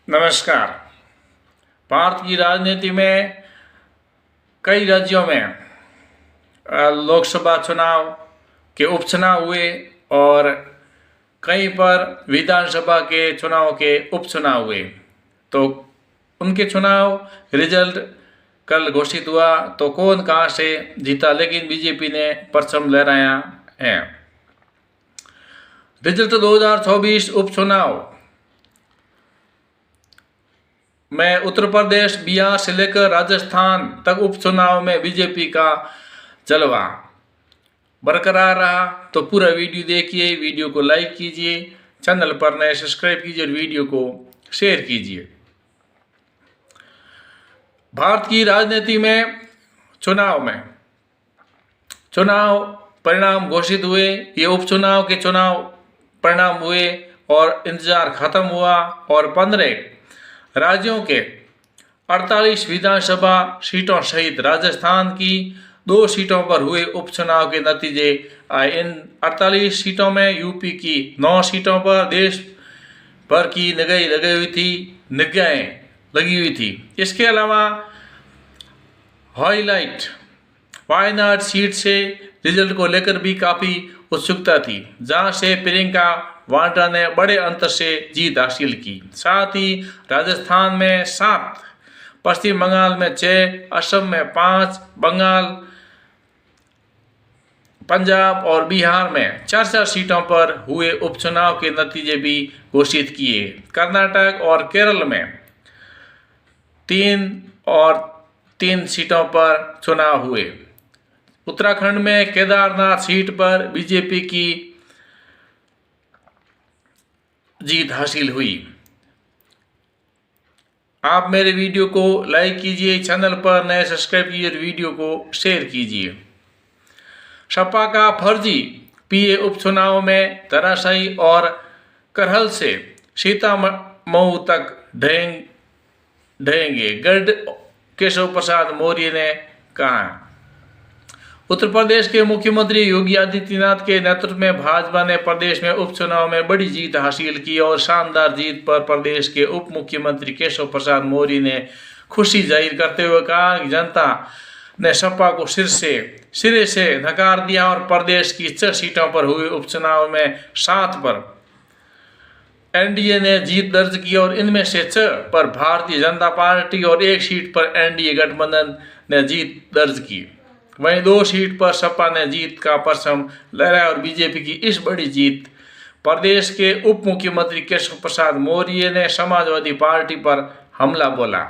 नमस्कार। भारत की राजनीति में कई राज्यों में लोकसभा चुनाव के उपचुनाव हुए और कहीं पर विधानसभा के चुनाव के उपचुनाव हुए। तो उनके चुनाव रिजल्ट कल घोषित हुआ तो कौन कहाँ से जीता, लेकिन बीजेपी ने परचम लहराया है। रिजल्ट 2024 उपचुनाव में उत्तर प्रदेश, बिहार से लेकर राजस्थान तक उपचुनाव में बीजेपी का जलवा बरकरार रहा। तो पूरा वीडियो देखिए, वीडियो को लाइक कीजिए, चैनल पर नए सब्सक्राइब कीजिए और वीडियो को शेयर कीजिए। भारत की राजनीति में चुनाव परिणाम घोषित हुए। ये उपचुनाव के चुनाव परिणाम हुए और इंतजार खत्म हुआ और 15 राज्यों के 48 विधानसभा सीटों सहित राजस्थान की 2 सीटों पर हुए उपचुनाव के नतीजे आए। इन 48 सीटों में यूपी की 9 सीटों पर देश भर की निगाहें लगी हुई थी। इसके अलावा हाईलाइट वायनाड सीट से रिजल्ट को लेकर भी काफ़ी उत्सुकता थी, जहां से प्रियंका वाड्रा ने बड़े अंतर से जीत हासिल की। साथ ही राजस्थान में 7, पश्चिम बंगाल में 6, असम में 5, पंजाब और बिहार में 4 सीटों पर हुए उपचुनाव के नतीजे भी घोषित किए। कर्नाटक और केरल में 3 और 3 सीटों पर चुनाव हुए। उत्तराखंड में केदारनाथ सीट पर बीजेपी की जीत हासिल हुई। आप मेरे वीडियो को लाइक कीजिए, चैनल पर नए सब्सक्राइब कीजिए और वीडियो को शेयर कीजिए। सपा का फर्जी पीए उपचुनाव में धराशायी और करहल से सीतामऊ तक ढहेंगे, गढ़ केशव प्रसाद मौर्य ने कहा। उत्तर प्रदेश के मुख्यमंत्री योगी आदित्यनाथ के नेतृत्व में भाजपा ने प्रदेश में उपचुनाव में बड़ी जीत हासिल की और शानदार जीत पर प्रदेश के उप मुख्यमंत्री केशव प्रसाद मौर्य ने खुशी जाहिर करते हुए कहा कि जनता ने सपा को सिरे से नकार दिया और प्रदेश की 6 सीटों पर हुए उपचुनाव में 7 पर एनडीए ने जीत दर्ज की और इनमें से 6 पर भारतीय जनता पार्टी और 1 सीट पर एनडीए गठबंधन ने जीत दर्ज की। वहीं 2 सीट पर सपा ने जीत का परचम लहराया और बीजेपी की इस बड़ी जीत प्रदेश के उप मुख्यमंत्री केशव प्रसाद मौर्य ने समाजवादी पार्टी पर हमला बोला।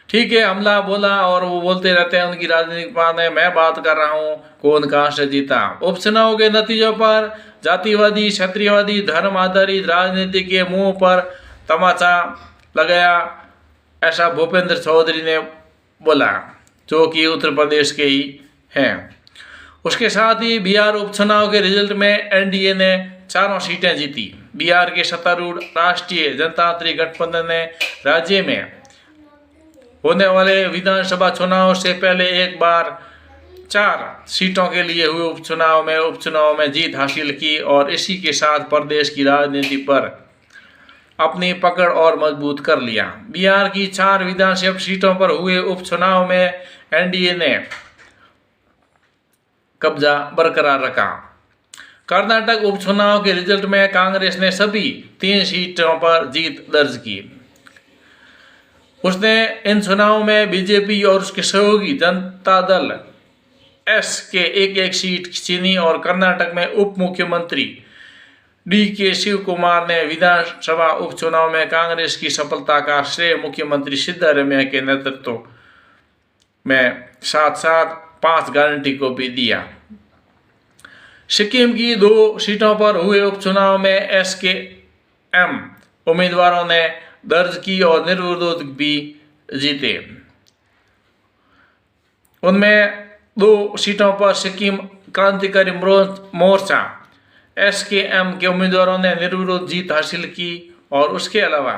ठीक है, हमला बोला और वो बोलते रहते हैं, उनकी राजनीतिक बात है। मैं बात कर रहा हूँ कौन कहाँ से जीता। उपचुनाव के नतीजों पर जातिवादी, क्षत्रियवादी, धर्म आधारित राजनीति के मुंह पर तमाचा लगाया, ऐसा भूपेंद्र चौधरी ने बोला, जो कि उत्तर प्रदेश के ही हैं। उसके साथ ही बिहार उपचुनाव के रिजल्ट में एनडीए ने 4 सीटें जीती। बिहार के सत्तारूढ़ राष्ट्रीय जनतांत्रिक गठबंधन ने राज्य में होने वाले विधानसभा चुनाव से पहले एक बार 4 सीटों के लिए हुए उपचुनाव में जीत हासिल की और इसी के साथ प्रदेश की राजनीति पर अपनी पकड़ और मजबूत कर लिया। बिहार की 4 विधानसभा सीटों पर हुए उपचुनाव में एनडीए ने कब्जा बरकरार रखा। कर्नाटक उपचुनाव के रिजल्ट में कांग्रेस ने सभी 3 सीटों पर जीत दर्ज की। उसने इन चुनावों में बीजेपी और उसके सहयोगी जनता दल एस के एक सीट चीनी और कर्नाटक में उप मुख्यमंत्री डी.के. शिव कुमार ने विधानसभा उपचुनाव में कांग्रेस की सफलता का श्रेय मुख्यमंत्री सिद्धारमैया के नेतृत्व में साथ 5 गारंटी को भी दिया। सिक्किम की 2 सीटों पर हुए उपचुनाव में एसकेएम उम्मीदवारों ने दर्ज की और निर्विरोध भी जीते। उनमें 2 सीटों पर सिक्किम क्रांतिकारी मोर्चा एसकेएम के उम्मीदवारों ने निर्विरोध जीत हासिल की और उसके अलावा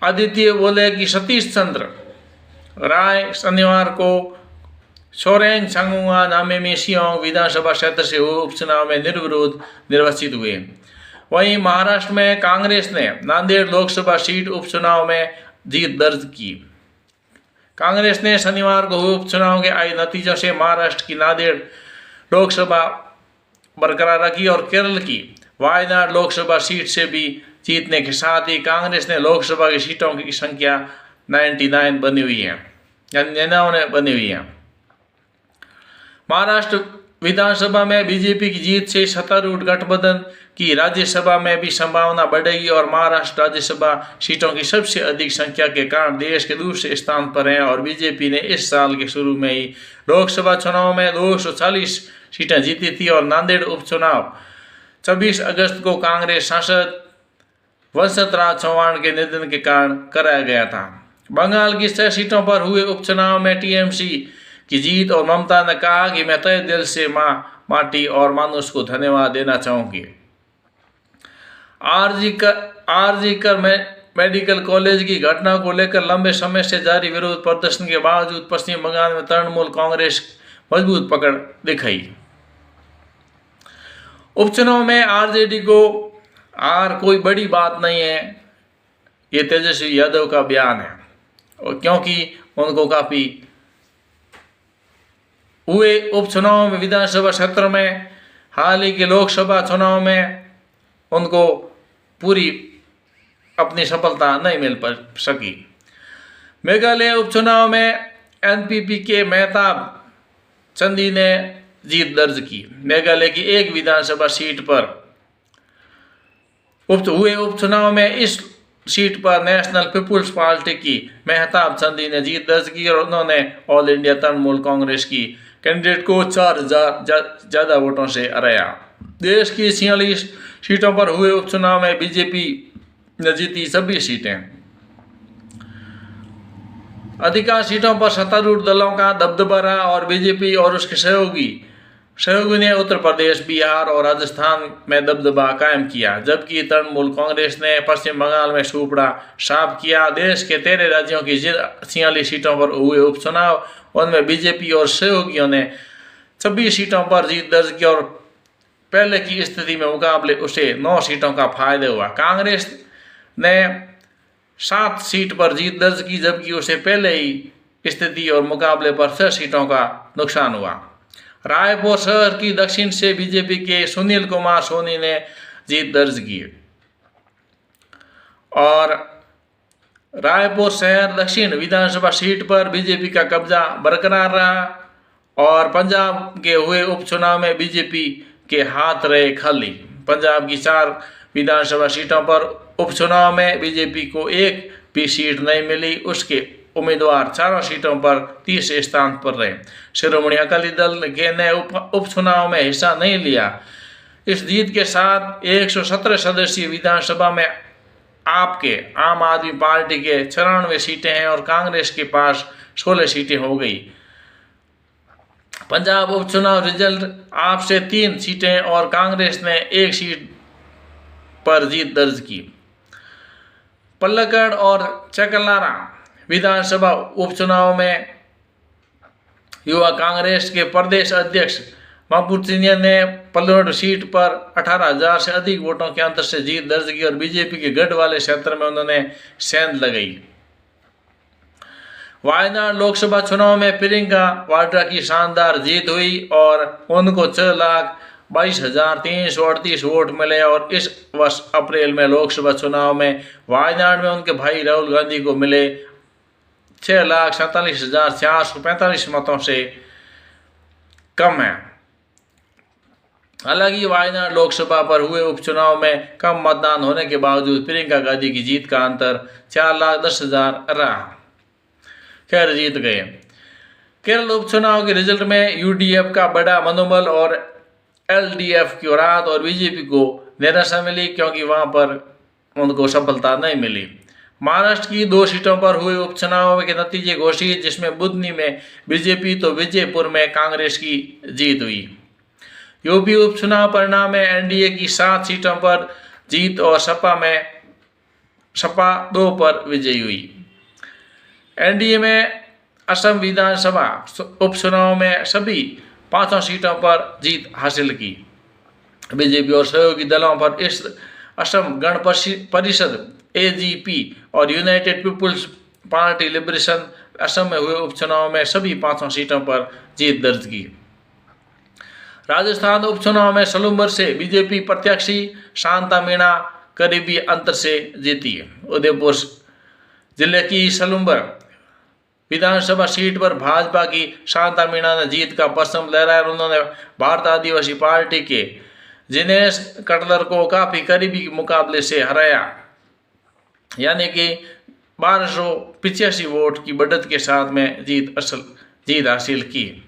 आदित्य बोले कि सतीश चंद्र राय शनिवार को सोरेंग सांगुआ नामे में शियोंग विधानसभा क्षेत्र से हुए उपचुनाव में निर्विरोध निर्वाचित हुए। वहीं महाराष्ट्र में कांग्रेस ने नांदेड़ लोकसभा सीट उपचुनाव में जीत दर्ज की। कांग्रेस ने शनिवार को हुए उपचुनाव के आए नतीजों से महाराष्ट्र की नांदेड़ लोकसभा बरकरार रखी और केरल की वायनाड लोकसभा सीट से भी जीतने के साथ ही कांग्रेस ने लोकसभा की सीटों की संख्या 99 बनी हुई है, यानी 99 बनी हुई है। महाराष्ट्र विधानसभा में बीजेपी की जीत से सत्तारूढ़ गठबंधन की राज्यसभा में भी संभावना बढ़ेगी और महाराष्ट्र राज्यसभा सीटों की सबसे अधिक संख्या के कारण देश के दूसरे स्थान पर है और बीजेपी ने इस साल के शुरू में ही लोकसभा चुनाव में 240 सीटें जीती थी और नांदेड़ उपचुनाव 26 अगस्त को कांग्रेस सांसद वंशतराज चौहान के निधन के कारण कराया गया था। बंगाल की 6 सीटों पर हुए उपचुनाव में टीएमसी की जीत और ममता ने कहा कि मैं तहे दिल से मां माटी और मानुष को धन्यवाद देना चाहूंगी। आरजी कर मेडिकल कॉलेज की घटना को लेकर लंबे समय से जारी विरोध प्रदर्शन के बावजूद पश्चिम बंगाल में तृणमूल कांग्रेस मजबूत पकड़ दिखाई। उपचुनाव में आरजेडी को हार कोई बड़ी बात नहीं है, ये तेजस्वी यादव का बयान है, और क्योंकि उनको काफी हुए उपचुनाव में विधानसभा क्षेत्र में हाल ही के लोकसभा चुनाव में उनको पूरी अपनी सफलता नहीं मिल सकी। मेघालय उपचुनाव में एनपीपी के मेहताब चंदी ने जीत दर्ज की। मेघालय की एक विधानसभा सीट पर हुए उपचुनाव में इस सीट पर नेशनल पीपुल्स पार्टी की मेहताब चंदी ने जीत दर्ज की और उन्होंने ऑल इंडिया तृणमूल कांग्रेस की कैंडिडेट को 4000 ज्यादा वोटों से हराया। देश की 46 सीटों पर हुए उपचुनाव में बीजेपी ने जीती सभी सीटें। अधिकांश सीटों पर सत्तारूढ़ दलों का दबदबा रहा और बीजेपी और उसके सहयोगी ने उत्तर प्रदेश, बिहार और राजस्थान में दबदबा कायम किया, जबकि तृणमूल कांग्रेस ने पश्चिम बंगाल में सूपड़ा साफ किया। देश के 13 राज्यों की 46 सीटों पर हुए उपचुनाव उनमें बीजेपी और सहयोगियों ने 26 सीटों पर जीत दर्ज की और पहले की स्थिति में मुकाबले उसे 9 सीटों का फायदा हुआ। कांग्रेस ने 7 सीट पर जीत दर्ज की, जबकि उसे पहले ही स्थिति और मुकाबले पर 6 सीटों का नुकसान हुआ। रायपुर शहर की दक्षिण से बीजेपी के सुनील कुमार सोनी ने जीत दर्ज की और रायपुर शहर दक्षिण विधानसभा सीट पर बीजेपी का कब्जा बरकरार रहा और पंजाब के हुए उपचुनाव में बीजेपी के हाथ रहे खाली। पंजाब की 4 विधानसभा सीटों पर उपचुनाव में बीजेपी को एक भी सीट नहीं मिली। उसके उम्मीदवार 4 सीटों पर 30 स्थान पर रहे। शिरोमणि अकाली दल ने उपचुनाव में हिस्सा नहीं लिया। इस जीत के साथ 117 सदस्यीय विधानसभा में आपके आम आदमी पार्टी के 94 सीटें हैं और कांग्रेस के पास 16 सीटें हो गई। पंजाब उपचुनाव रिजल्ट आपसे 3 सीटें और कांग्रेस ने 1 सीट पर जीत दर्ज की। पल्लकड़ और चकलारा विधानसभा उपचुनाव में युवा कांग्रेस के प्रदेश अध्यक्ष मापुचिनिया ने पल्लकड़ सीट पर 18,000 से अधिक वोटों के अंतर से जीत दर्ज की और बीजेपी के गढ़ वाले क्षेत्र में उन्होंने सेंध लगाई। वायनाड लोकसभा चुनाव में प्रियंका वाड्रा की शानदार जीत हुई और उनको 6,22,338 वोट मिले और इस वर्ष अप्रैल में लोकसभा चुनाव में वायनाड में उनके भाई राहुल गांधी को मिले 6,47,445 मतों से कम है। हालांकि वायनाड लोकसभा पर हुए उपचुनाव में कम मतदान होने के बावजूद प्रियंका गांधी की जीत का अंतर 4,10,000 रहा। खैर जीत गए। केरल उपचुनाव के रिजल्ट में यूडीएफ का बड़ा मनोबल और एलडीएफ की राहत और बीजेपी को निराशा मिली क्योंकि वहां पर उनको सफलता नहीं मिली। महाराष्ट्र की 2 सीटों पर हुए उपचुनाव के नतीजे घोषित, जिसमें बुधनी में बीजेपी तो विजयपुर में कांग्रेस की जीत हुई। यूपी उपचुनाव परिणाम में एनडीए की 7 सीटों पर जीत और सपा 2 पर विजयी हुई। एनडीए में असम विधानसभा उपचुनाव में सभी 5 सीटों पर जीत हासिल की। बीजेपी और सहयोगी दलों पर इस असम गण परिषद AGP और united people's party liberation Assam में हुए उपचुनाव में सभी 5 सीटों पर जीत दर्ज की। राजस्थान उपचुनाव में सलूम्बर से बीजेपी प्रत्याशी शांता मीणा करीबी अंतर से जीती। उदयपुर जिले की सलूम्बर विधानसभा सीट पर भाजपा की शांता मीणा ने जीत का परचम लहराया। उन्होंने भारत आदिवासी पार्टी के जिनेश कटलर को काफी करीबी मुकाबले से हराया, यानी कि 1285 वोट की बढ़त के साथ में जीत हासिल की।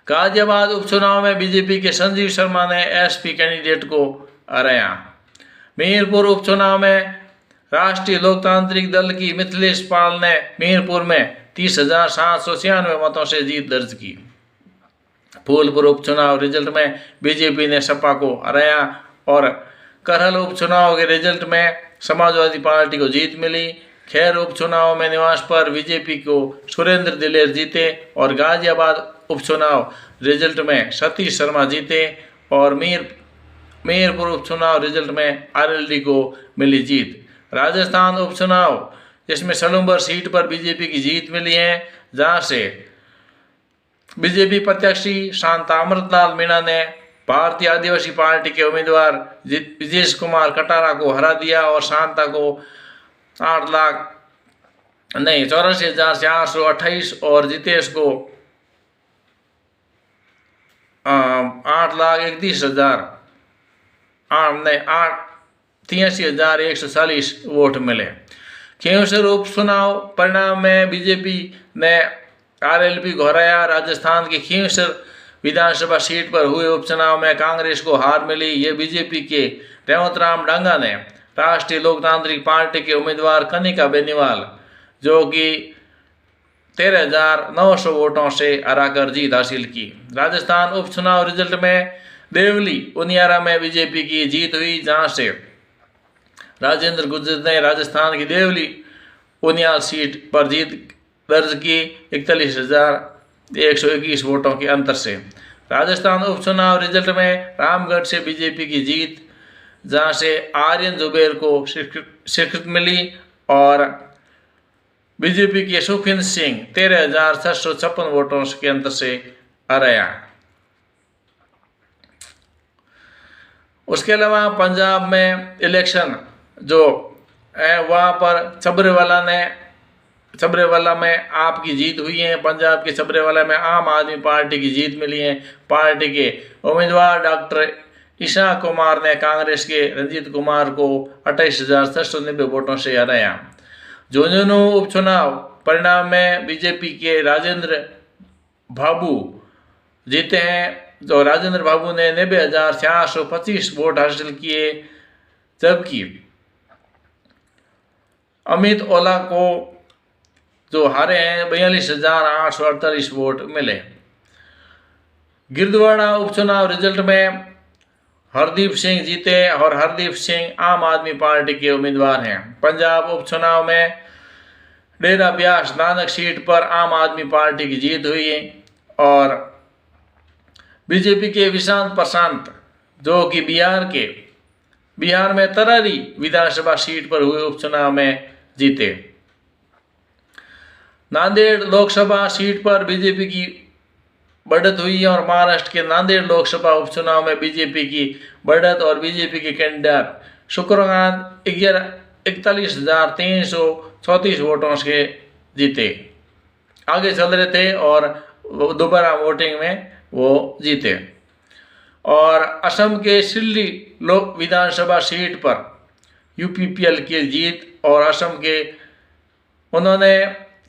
गाजियाबाद उपचुनाव में बीजेपी के संजीव शर्मा ने SP कैंडिडेट को हराया। मीरपुर उपचुनाव में राष्ट्रीय लोकतांत्रिक दल की मिथिलेश पाल ने मीरपुर में 30,796 मतों से जीत दर्ज की। फूलपुर उपचुनाव रिजल्ट में बीजेपी ने सपा को हराया और करहल उपचुनाव के रिजल्ट में समाजवादी पार्टी को जीत मिली। खैर उपचुनाव में निवास पर बीजेपी को सुरेंद्र दिलेर जीते और गाजियाबाद उपचुनाव रिजल्ट में सतीश शर्मा जीते और मीरपुर उपचुनाव रिजल्ट में RLD को मिली जीत। राजस्थान उपचुनाव जिसमें सलूम्बर सीट पर बीजेपी की जीत मिली है, जहां से बीजेपी प्रत्याशी शांता अमृतलाल मीणा ने भारतीय आदिवासी पार्टी के उम्मीदवार विजेश कुमार कटारा को हरा दिया और शांता को 84,428 और जितेश को 83,140 वोट मिले। खींवसर उपचुनाव परिणाम में बीजेपी ने RLP को हराया। राजस्थान के खींवसर विधानसभा सीट पर हुए उपचुनाव में कांग्रेस को हार मिली। ये बीजेपी के रेवतराम डांगा ने राष्ट्रीय लोकतांत्रिक पार्टी के उम्मीदवार कनिका बेनीवाल जो कि 13,900 वोटों से हराकर जीत हासिल की। राजस्थान उपचुनाव रिजल्ट में देवली उनियारा में बीजेपी की जीत हुई, जहां से राजेंद्र गुर्जर ने राजस्थान की देवली उनियाल सीट पर जीत दर्ज की 41,121 वोटों के अंतर से। राजस्थान उपचुनाव रिजल्ट में रामगढ़ से बीजेपी की जीत, जहां से आर्यन जुबेर को स्वीकृति मिली और बीजेपी के सुखविंदर सिंह 13,656 वोटों के अंतर से हराया। उसके अलावा पंजाब में इलेक्शन जो है वहाँ पर छबरेवाला में आपकी जीत हुई है। पंजाब के छबरेवाला में आम आदमी पार्टी की जीत मिली है। पार्टी के उम्मीदवार डॉक्टर ईशा कुमार ने कांग्रेस के रंजीत कुमार को 28,690 वोटों से हराया। झुंझुनू उपचुनाव परिणाम में बीजेपी के राजेंद्र बाबू जीते हैं, तो राजेंद्र बाबू ने 90,425 वोट हासिल किए, जबकि अमित ओला को जो हारे हैं 42,848 वोट मिले। गिरदवाड़ा उपचुनाव रिजल्ट में हरदीप सिंह जीते और हरदीप सिंह आम आदमी पार्टी के उम्मीदवार हैं। पंजाब उपचुनाव में डेरा ब्यास नानक सीट पर आम आदमी पार्टी की जीत हुई है और बीजेपी के विशांत प्रशांत जो कि बिहार में तरारी विधानसभा सीट पर हुए उपचुनाव में जीते। नांदेड़ लोकसभा सीट पर बीजेपी की बढ़त हुई और महाराष्ट्र के नांदेड़ लोकसभा उपचुनाव में बीजेपी की बढ़त और बीजेपी के कैंडिडेट शुक्रकांत 41,334 वोटों से जीते, आगे चल रहे थे और दोबारा वोटिंग में वो जीते। और असम के सिल्ली लोक विधानसभा सीट पर UPPL की जीत और असम के उन्होंने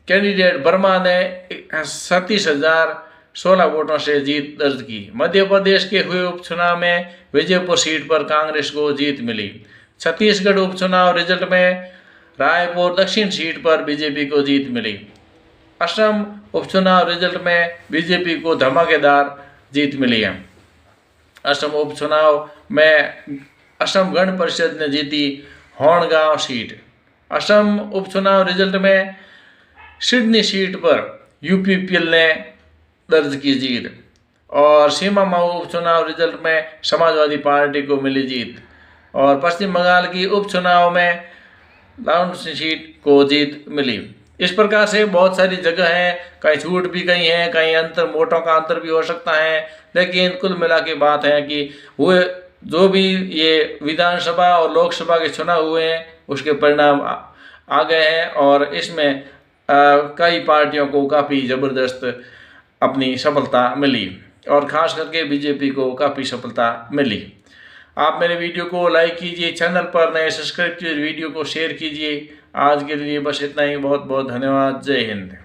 कैंडिडेट वर्मा ने 37,016 वोटों से जीत दर्ज की। मध्य प्रदेश के हुए उपचुनाव में विजयपुर सीट पर कांग्रेस को जीत मिली। छत्तीसगढ़ उपचुनाव रिजल्ट में रायपुर दक्षिण सीट पर बीजेपी को जीत मिली। असम उपचुनाव रिजल्ट में बीजेपी को धमाकेदार जीत मिली है। असम उपचुनाव में असम गण परिषद ने जीती होनगांव सीट। असम उपचुनाव रिजल्ट में सिडनी सीट पर UPPL ने दर्ज की जीत और सीमा माऊ उपचुनाव रिजल्ट में समाजवादी पार्टी को मिली जीत और पश्चिम बंगाल की उपचुनाव में लाउन सीट को जीत मिली। इस प्रकार से बहुत सारी जगह हैं, कहीं छूट भी गई हैं, कहीं अंतर वोटों का अंतर भी हो सकता है, लेकिन कुल मिला के बात है कि हुए जो भी ये विधानसभा और लोकसभा के चुनाव हुए हैं उसके परिणाम आ गए हैं और इसमें कई पार्टियों को काफ़ी ज़बरदस्त अपनी सफलता मिली और ख़ास करके बीजेपी को काफ़ी सफलता मिली। आप मेरे वीडियो को लाइक कीजिए, चैनल पर नए सब्सक्राइब कीजिए, वीडियो को शेयर कीजिए। आज के लिए बस इतना ही। बहुत बहुत धन्यवाद। जय हिंद।